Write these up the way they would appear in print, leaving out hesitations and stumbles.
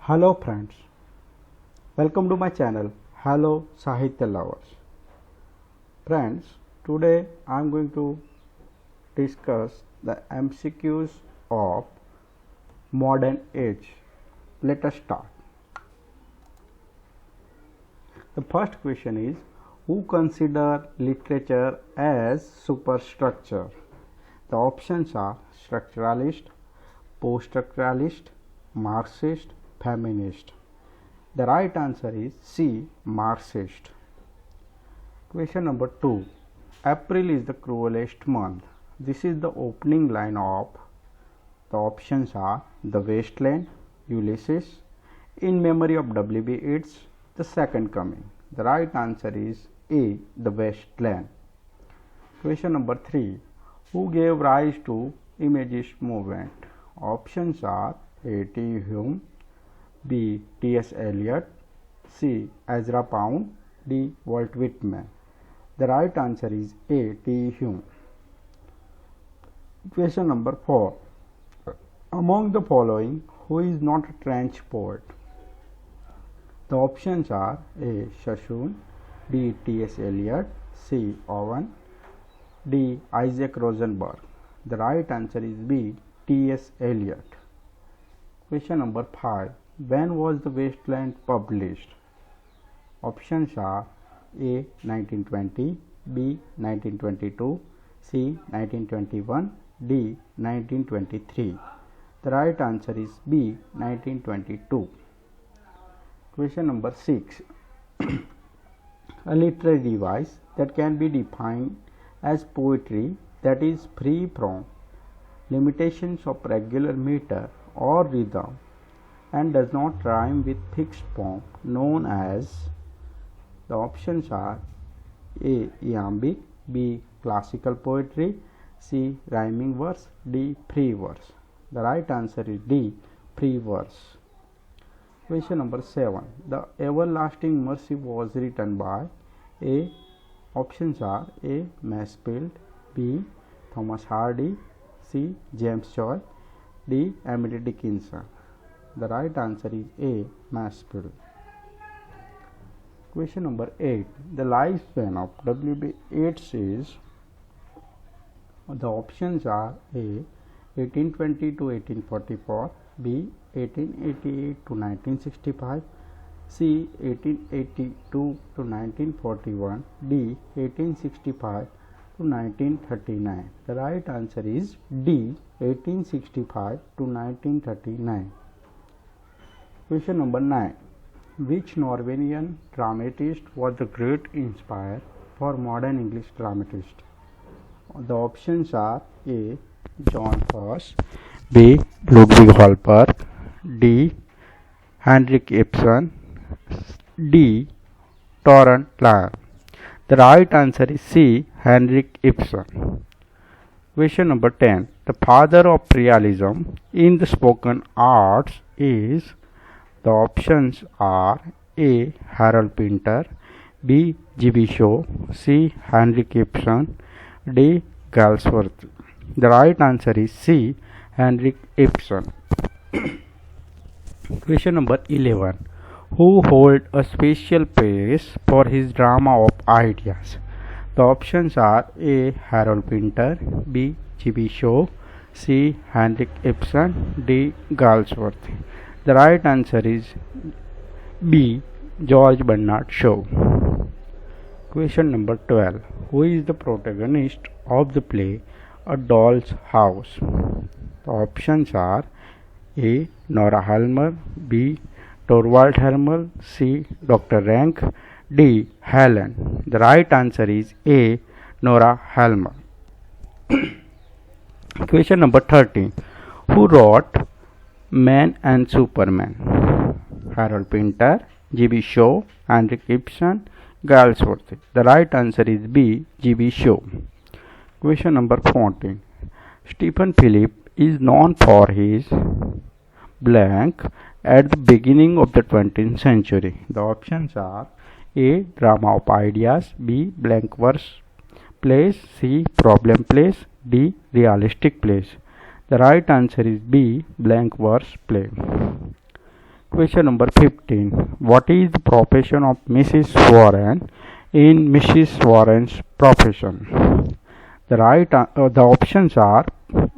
Hello friends, welcome to my channel. Hello Sahitya lovers. Friends, today I am going to discuss the MCQs of modern age. Let us start. The first question is, who consider literature as superstructure? The options are structuralist, post-structuralist, Marxist, feminist. The right answer is C. Marxist. Question number 2. April is the cruelest month. This is the opening line of the options are The Wasteland, Ulysses, In Memory of W.B. Yeats, The Second Coming. The right answer is A. The Wasteland. Question number 3. Who gave rise to Imagist movement? Options are A. T. Hume, B. T. S. Eliot, C. Ezra Pound, D. Walt Whitman. The right answer is A. T. Hume. Question number 4. Among the following, who is not a trench poet? The options are A. Sassoon, B. T. S. Eliot, C. Owen, D. Isaac Rosenberg. The right answer is B. T. S. Eliot. Question number 5. When was The Wasteland published? Options are A. 1920, B. 1922, C. 1921, D. 1923. The right answer is B. 1922. Question number 6. A literary device that can be defined as poetry that is free from limitations of regular meter or rhythm and does not rhyme with fixed form, known as. The options are A. Iambic, B. Classical poetry, C. Rhyming verse, D. Free verse. The right answer is D. Free verse. Question number 7. The Everlasting Mercy was written by A. Options are A. Masefield, B. Thomas Hardy, C. James Joyce, D. Emily Dickinson. The right answer is A. Masefield. Question number 8. The lifespan of W.B. Yeats is. The options are A. 1820 to 1844, B. 1888 to 1965, C. 1882 to 1941, D. 1865 to 1939. The right answer is D. 1865 to 1939. Question number 9. Which Norwegian dramatist was the great inspirer for modern English dramatists? The options are A. John Frost, B. Ludwig Holberg, D. Henrik Ibsen, D. Torrent Lyon. The right answer is C. Henrik Ibsen. Question number 10. The father of realism in the spoken arts is. The options are A. Harold Pinter, B. G.B. Shaw, C. Henrik Ibsen, D. Galsworthy. The right answer is C. Henrik Ibsen. Question number 11. Who hold a special place for his drama of ideas? The options are A. Harold Pinter, B. G.B. Shaw, C. Henrik Ibsen, D. Galsworthy. The right answer is B. George Bernard Shaw. Question number 12. Who is the protagonist of the play A Doll's House? The options are A. Nora Helmer, B. Torvald Helmer, C. Dr. Rank, D. Helen. The right answer is A. Nora Helmer. Question number 13. Who wrote Man and Superman? Harold Pinter, G.B. Shaw, Henrik Ibsen, Galsworthy. The right answer is B. G.B. Shaw. Question number 14. Stephen Philip is known for his blank at the beginning of the 20th century. The options are A. Drama of ideas, B. Blank verse plays, C. Problem plays, D. Realistic plays. The right answer is B. Blank verse play. Question number 15. What is the profession of Mrs. Warren in Mrs. Warren's profession? The options are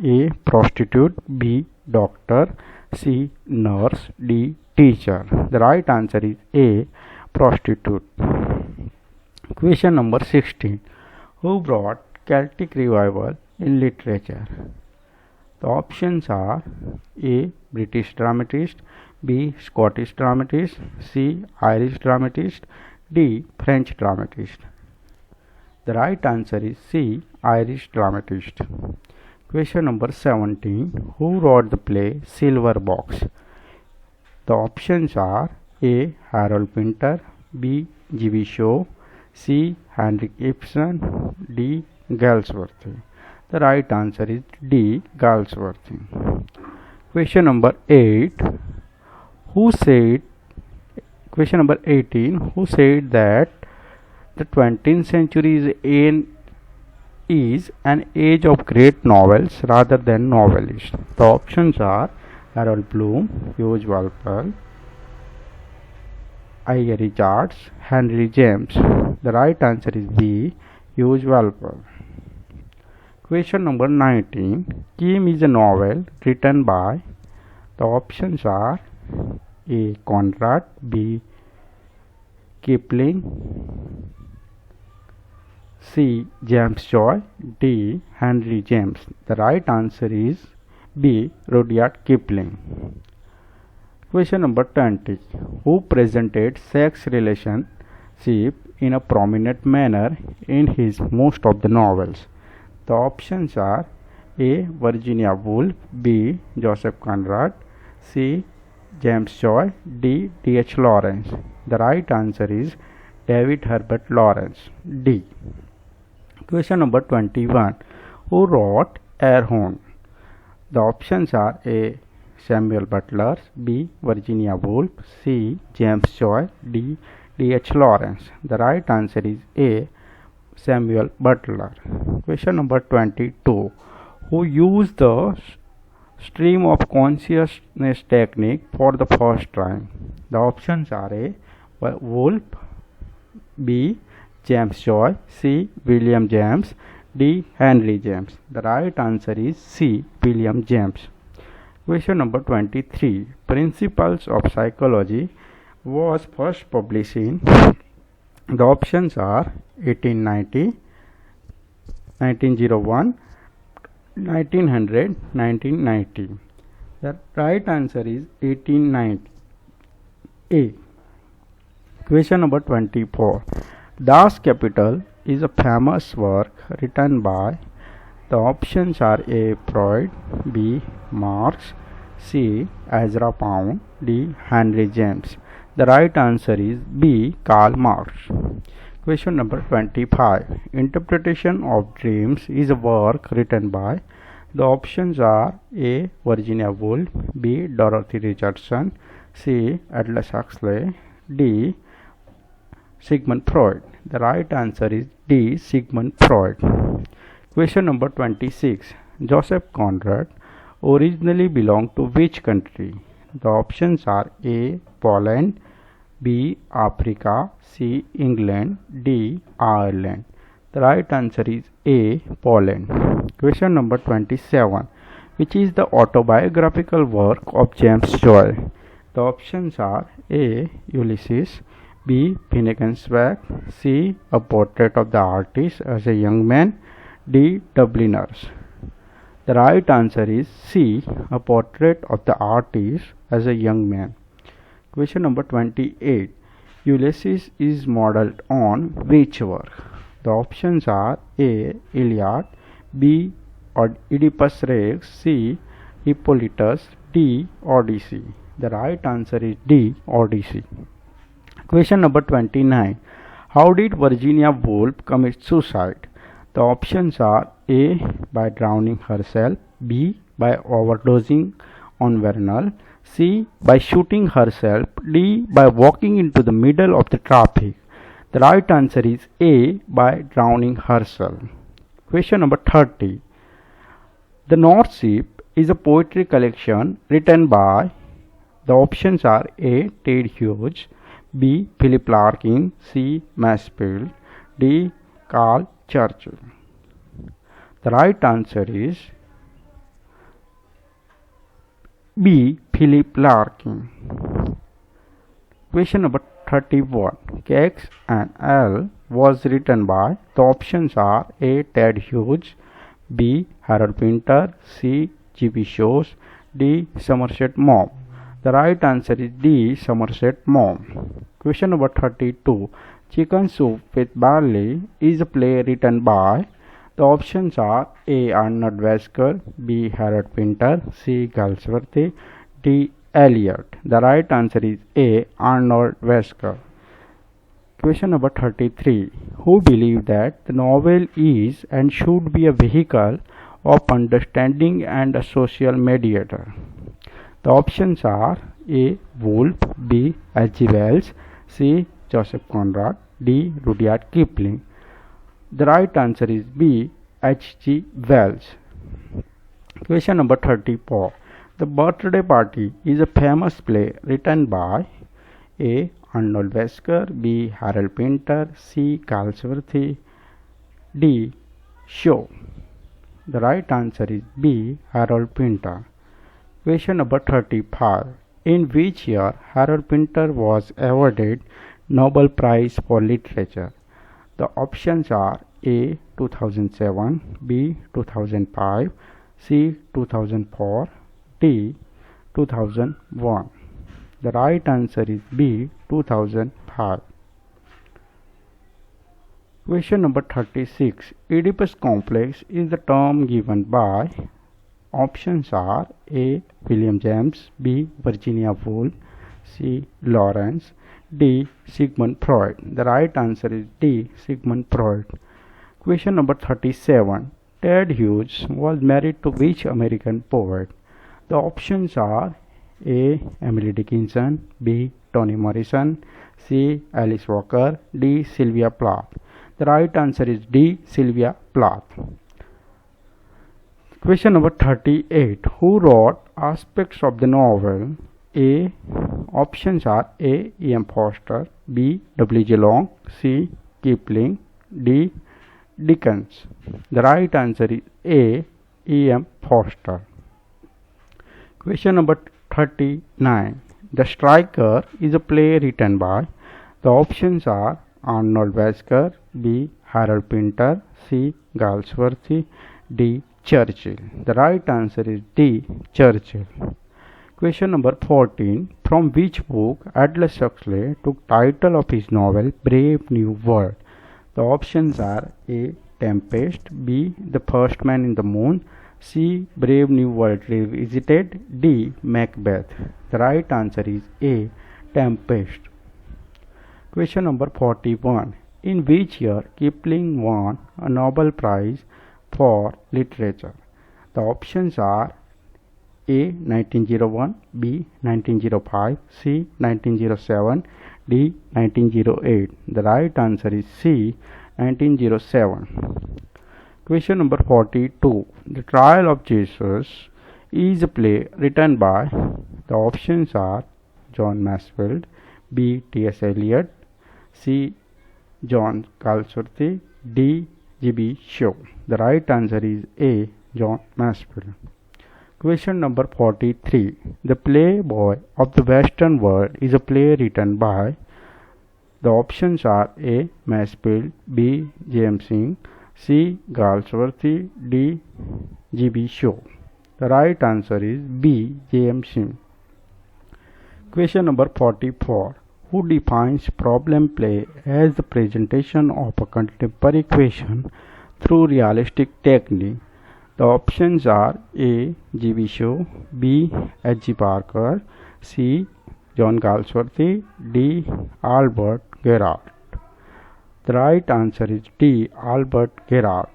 A. Prostitute, B. Doctor, C. Nurse, D. Teacher. The right answer is A. Prostitute. Question number 16. Who brought Celtic revival in literature? The options are A. British dramatist, B. Scottish dramatist, C. Irish dramatist, D. French dramatist. The right answer is C. Irish dramatist. Question number 17. Who wrote the play Silver Box? The options are A. Harold Pinter, B. G.B. Shaw, C. Henrik Ibsen, D. Galsworthy. The right answer is D. Galsworthy. Question number 8. Question number 18. Who said that the 20th century is an age of great novels rather than novelists? The options are Harold Bloom, George Walpole, I. Richards, Henry James. The right answer is B. George Walpole. Question number 19. Kim is a novel written by. The options are A. Conrad, B. Kipling, C. James Joyce, D. Henry James. The right answer is B. Rudyard Kipling. Question number 20. Who presented sex relationship in a prominent manner in his most of the novels? The options are A. Virginia Woolf, B. Joseph Conrad, C. James Joyce, D. D.H. Lawrence. The right answer is David Herbert Lawrence, D. Question number 21. Who wrote Erewhon? The options are A. Samuel Butler, B. Virginia Woolf, C. James Joyce, D. D.H. Lawrence. The right answer is A. Samuel Butler. Question number 22. Who used the stream of consciousness technique for the first time? The options are A. Woolf, B. James Joyce, C. William James, D. Henry James. The right answer is C. William James. Question number 23. Principles of Psychology was first published in. The options are 1890, 1901, 1900, 1990. The right answer is 1890. A. Question number 24. Das Kapital is a famous work written by. The options are A. Freud, B. Marx, C. Ezra Pound, D. Henry James. The right answer is B. Karl Marx. Question number 25. Interpretation of Dreams is a work written by. The options are A. Virginia Woolf, B. Dorothy Richardson, C. Aldous Huxley, D. Sigmund Freud. The right answer is D. Sigmund Freud. Question number 26. Joseph Conrad originally belonged to which country? The options are A. Poland, B. Africa, C. England, D. Ireland. The right answer is A. Poland. Question number 27. Which is the autobiographical work of James Joyce? The options are A. Ulysses, B. Finnegan's Wake, C. A Portrait of the Artist as a Young Man, D. Dubliners. The right answer is C. A Portrait of the Artist as a Young Man. Question number 28. Ulysses is modeled on which work? The options are A. Iliad, B. Oedipus Rex, C. Hippolytus, D. Odyssey. The right answer is D. Odyssey. Question number 29. How did Virginia Woolf commit suicide? The options are A. By drowning herself, B. By overdosing on Vernal, C. By shooting herself, D. By walking into the middle of the traffic. The right answer is A. By drowning herself. Question number 30. The North Ship is a poetry collection written by. The options are A. Ted Hughes, B. Philip Larkin, C. Mansfield, D. Carl Churchill. The right answer is B. Philip Larkin. Question number 31. K and L was written by. The options are A. Ted Hughes, B. Harold Pinter, C. G.B. Shows, D. Somerset Maugham. The right answer is D. Somerset Maugham. Question number 32. Chicken Soup with Barley is a play written by. The options are A. Arnold Wesker, B. Harold Pinter, C. Galsworthy, D. Eliot. The right answer is A. Arnold Wesker. Question number 33. Who believe that the novel is and should be a vehicle of understanding and a social mediator? The options are A. Woolf, B. H.G. Wells, C. Joseph Conrad, D. Rudyard Kipling. The right answer is B. H.G. Wells. Question number 34. The Birthday Party is a famous play written by A. Arnold Wesker, B. Harold Pinter, C. Galsworthy, D. Shaw. The right answer is B. Harold Pinter. Question number 35. In which year Harold Pinter was awarded Nobel Prize for Literature? The options are A. 2007, B. 2005, C. 2004, D. 2001. The right answer is B. 2005. Question number 36. Oedipus complex is the term given by. Options are A. William James, B. Virginia Woolf, C. Lawrence, D. Sigmund Freud. The right answer is D. Sigmund Freud. Question number 37. Ted Hughes was married to which American poet? The options are A. Emily Dickinson, B. Toni Morrison, C. Alice Walker, D. Sylvia Plath. The right answer is D. Sylvia Plath. Question number 38. Who wrote aspects of the novel? A. Options are A. E. M. Forster, B. W. J. Long, C. Kipling, D. Dickens. The right answer is A. E. M. Forster. Question number 39. The Striker is a play written by. The options are Arnold Wesker, B. Harold Pinter, C. Galsworthy, D. Churchill. The right answer is D. Churchill. Question number 14. From which book Aldous Huxley took title of his novel Brave New World? The options are A. Tempest, B. The First Man in the Moon, C. Brave New World Revisited, D. Macbeth. The right answer is A. Tempest. Question number 41. In which year Kipling won a Nobel Prize for Literature? The options are A. 1901, B. 1905, C. 1907, D. 1908. The right answer is C. 1907. Question number 42. The Trial of Jesus is a play written by. The options are John Masefield, B. T.S. Eliot, C. John Galsworthy, D. G.B. Shaw. The right answer is A. John Masefield. Question number 43. The Playboy of the Western World is a play written by. The options are A. Masefield, B. James Singh, C. Galsworthy, D. G.B. Shaw. The right answer is B. James Singh. Question number 44. Who defines problem play as the presentation of a contemporary question through realistic technique? The options are A. G.B. Shaw, B. H.G. Parker, C. John Galsworthy, D. Albert Gerhard. The right answer is D. Albert Gerhard.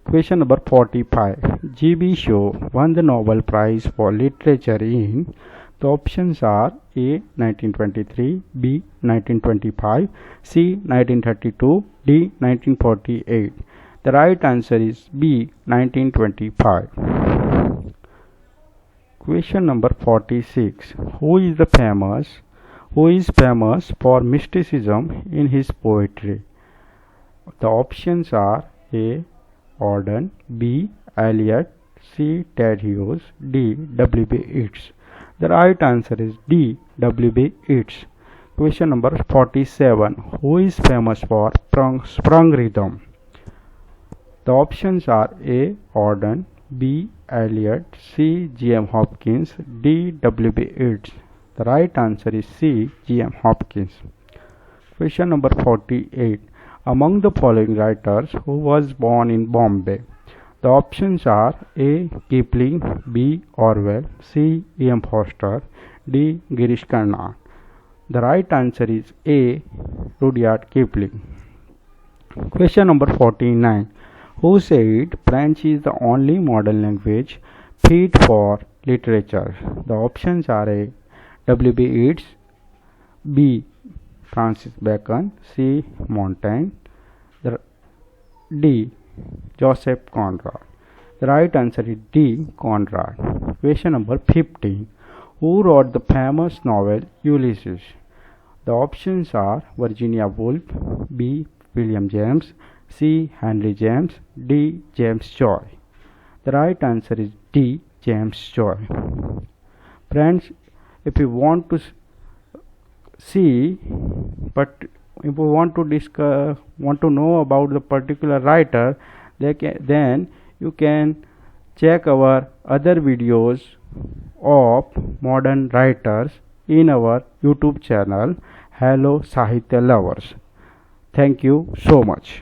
Question number 45. G.B. Shaw won the Nobel Prize for Literature in. The options are A. 1923, B. 1925, C. 1932, D. 1948. The right answer is B. 1925. Question number 46. Who is famous for mysticism in his poetry? The options are A. Auden, B. Eliot, C. Ted Hughes, D. W.B. Yeats. The right answer is D. W.B. Yeats. Question number 47. Who is famous for sprung rhythm? The options are A. Auden, B. Eliot, C. G.M. Hopkins, D. W.B. Yeats. The right answer is C. G.M. Hopkins. Question number 48. Among the following writers, who was born in Bombay? The options are A. Kipling, B. Orwell, C. E.M. Forster, D. Girish Karnad. The right answer is A. Rudyard Kipling. Question number 49. Who said French is the only modern language fit for literature? The options are A. W.B. Yeats, B. Francis Bacon, C. Montaigne, D. Joseph Conrad. The right answer is D. Conrad. Question number 15. Who wrote the famous novel Ulysses? The options are Virginia Woolf, B. William James, C. Henry James, D. James Joyce. The right answer is D. James Joyce. Friends, if you want to see, but if you want to know about the particular writer, then you can check our other videos of modern writers in our YouTube channel, Hello Sahitya Lovers. Thank you so much.